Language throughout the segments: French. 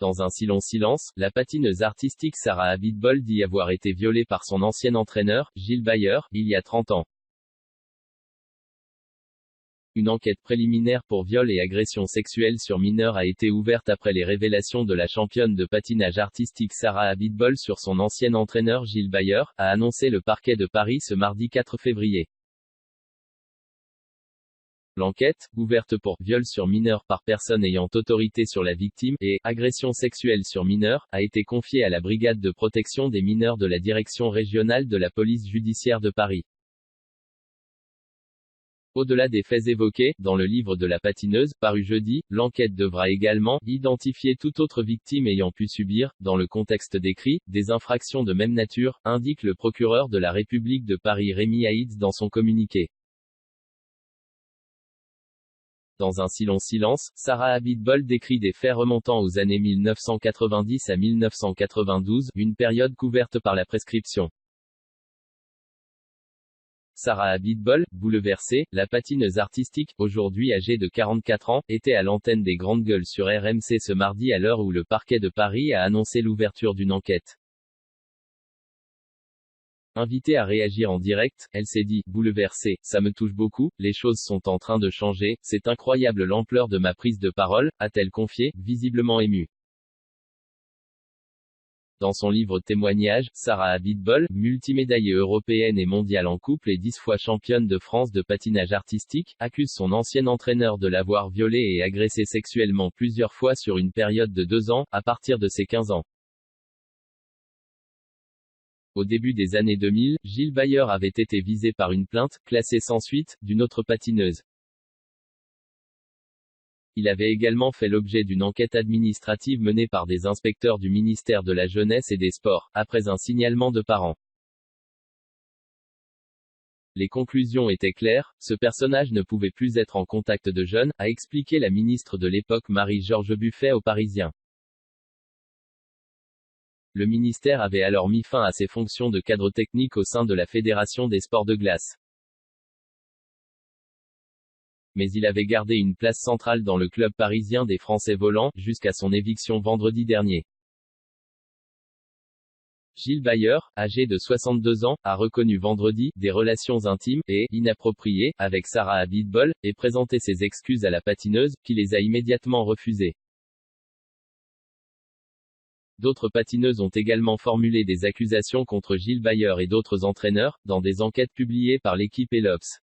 Dans un si long silence, la patineuse artistique Sarah Abitbol dit avoir été violée par son ancien entraîneur, Gilles Bayer, il y a 30 ans. Une enquête préliminaire pour viol et agression sexuelle sur mineur a été ouverte après les révélations de la championne de patinage artistique Sarah Abitbol sur son ancien entraîneur Gilles Bayer, a annoncé le parquet de Paris ce mardi 4 février. L'enquête, ouverte pour viol sur mineur par personne ayant autorité sur la victime et agression sexuelle sur mineur, a été confiée à la brigade de protection des mineurs de la direction régionale de la police judiciaire de Paris. Au-delà des faits évoqués, dans le livre de la patineuse, paru jeudi, l'enquête devra également identifier toute autre victime ayant pu subir, dans le contexte décrit, des infractions de même nature, indique le procureur de la République de Paris Rémi Haïtz dans son communiqué. Dans un si long silence, Sarah Abitbol décrit des faits remontant aux années 1990 à 1992, une période couverte par la prescription. Sarah Abitbol, bouleversée, la patineuse artistique, aujourd'hui âgée de 44 ans, était à l'antenne des Grandes Gueules sur RMC ce mardi à l'heure où le parquet de Paris a annoncé l'ouverture d'une enquête. Invitée à réagir en direct, elle s'est dit, bouleversée, ça me touche beaucoup, les choses sont en train de changer, c'est incroyable l'ampleur de ma prise de parole, a-t-elle confié, visiblement émue. Dans son livre témoignage, Sarah Abitbol, multimédaillée européenne et mondiale en couple et 10 fois championne de France de patinage artistique, accuse son ancien entraîneur de l'avoir violée et agressée sexuellement plusieurs fois sur une période de 2 ans, à partir de ses 15 ans. Au début des années 2000, Gilles Bayer avait été visé par une plainte, classée sans suite, d'une autre patineuse. Il avait également fait l'objet d'une enquête administrative menée par des inspecteurs du ministère de la Jeunesse et des Sports, après un signalement de parents. Les conclusions étaient claires, ce personnage ne pouvait plus être en contact de jeunes, a expliqué la ministre de l'époque Marie-Georges Buffet aux Parisiens. Le ministère avait alors mis fin à ses fonctions de cadre technique au sein de la Fédération des sports de glace. Mais il avait gardé une place centrale dans le club parisien des Français volants, jusqu'à son éviction vendredi dernier. Gilles Bayer, âgé de 62 ans, a reconnu vendredi des relations intimes et inappropriées avec Sarah Abitbol, et présenté ses excuses à la patineuse, qui les a immédiatement refusées. D'autres patineuses ont également formulé des accusations contre Gilles Bayer et d'autres entraîneurs, dans des enquêtes publiées par l'équipe et l'Obs.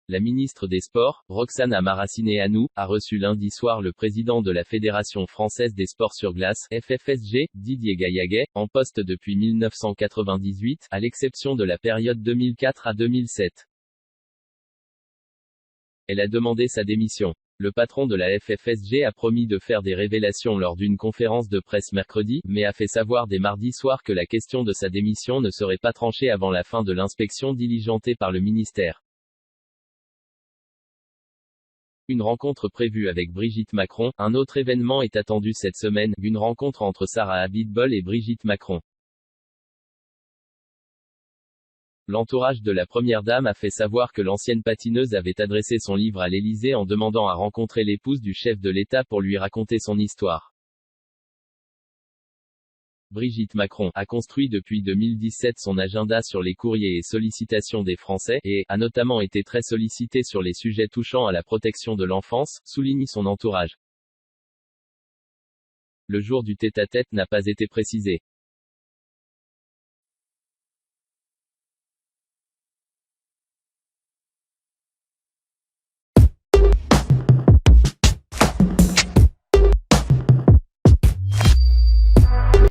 La ministre des Sports, Roxana Maracineanu, a reçu lundi soir le président de la Fédération française des sports sur glace, FFSG, Didier Gaillaguet, en poste depuis 1998, à l'exception de la période 2004 à 2007. Elle a demandé sa démission. Le patron de la FFSG a promis de faire des révélations lors d'une conférence de presse mercredi, mais a fait savoir dès mardi soir que la question de sa démission ne serait pas tranchée avant la fin de l'inspection diligentée par le ministère. Une rencontre prévue avec Brigitte Macron, un autre événement est attendu cette semaine, une rencontre entre Sarah Abitbol et Brigitte Macron. L'entourage de la première dame a fait savoir que l'ancienne patineuse avait adressé son livre à l'Élysée en demandant à rencontrer l'épouse du chef de l'État pour lui raconter son histoire. Brigitte Macron a construit depuis 2017 son agenda sur les courriers et sollicitations des Français, et a notamment été très sollicitée sur les sujets touchant à la protection de l'enfance, souligne son entourage. Le jour du tête-à-tête n'a pas été précisé.